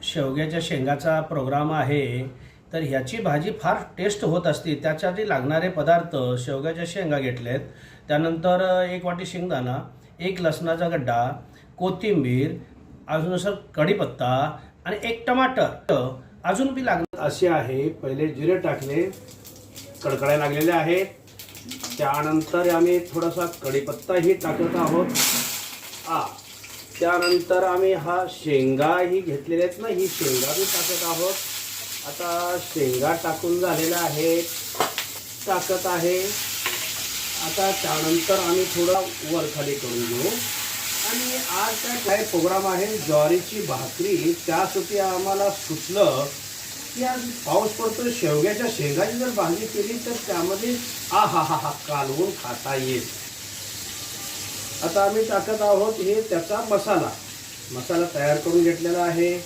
शेवग्याच्या शेंगाचा प्रोग्राम आहे, तर ह्याची भाजी फार टेस्ट होत असते. त्यासाठी लागणारे पदार्थ शेवग्याच्या शेंगा घेतलेत, त्यानंतर 1 वाटी शेंगदाणा, 1 लसणाचा गड्डा, कोथिंबीर, अजून कढीपत्ता आणि 1 टमाटर अजून बी लागणार असे आहे. पहिले जिरे टाकले, कडकडायला लागलेले आहेत. त्यानंतर आम्ही थोडासा कढीपत्ताही टाकत आहोत. त्यानंतर आम्ही हा शेंगाही घेतलेले आहेत ना, ही शेंगा बी टाकत आहोत. आता शेंगा टाकून झालेला आहे, टाकत आहे. आता त्यानंतर आम्ही थोडा वरखाली करून घेऊ. आणि आज काय प्रोग्राम आहे, ज्वारीची भाकरी. त्यासाठी आम्हाला सुचलं की आज पाऊस पडतो, शेवग्याच्या शेंगाची जर भाजी केली तर त्यामध्ये हा कालवून खाता येईल. आता आम्ही टाकत आहोत हे त्याचा मसाला तयार करून घेतलेला आहे.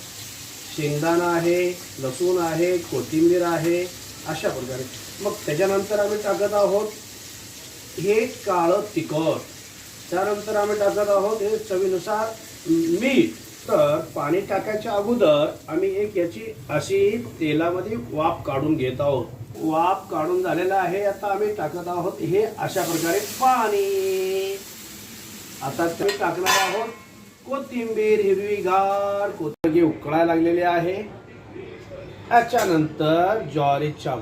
शेंगदाणा आहे, लसूण आहे, कोथिंबीर आहे, अशा प्रकारे. मग त्याच्यानंतर आम्ही टाकत आहोत हे काळं तिखट. त्यानंतर आम्ही टाकत आहोत हे चवीनुसार मीठ. तर पाणी टाकायच्या अगोदर आम्ही एक याची अशी तेलामध्ये वाफ काढून घेत आहोत. वाफ काढून झालेला आहे. आता आम्ही टाकत आहोत हे अशा प्रकारे पाणी. आता ते टाकणार आहोत कोथिंबीर, हिरवीगार कोथिंबीर उकळायला लागलेली आहे. त्याच्यानंतर ज्वारीच्या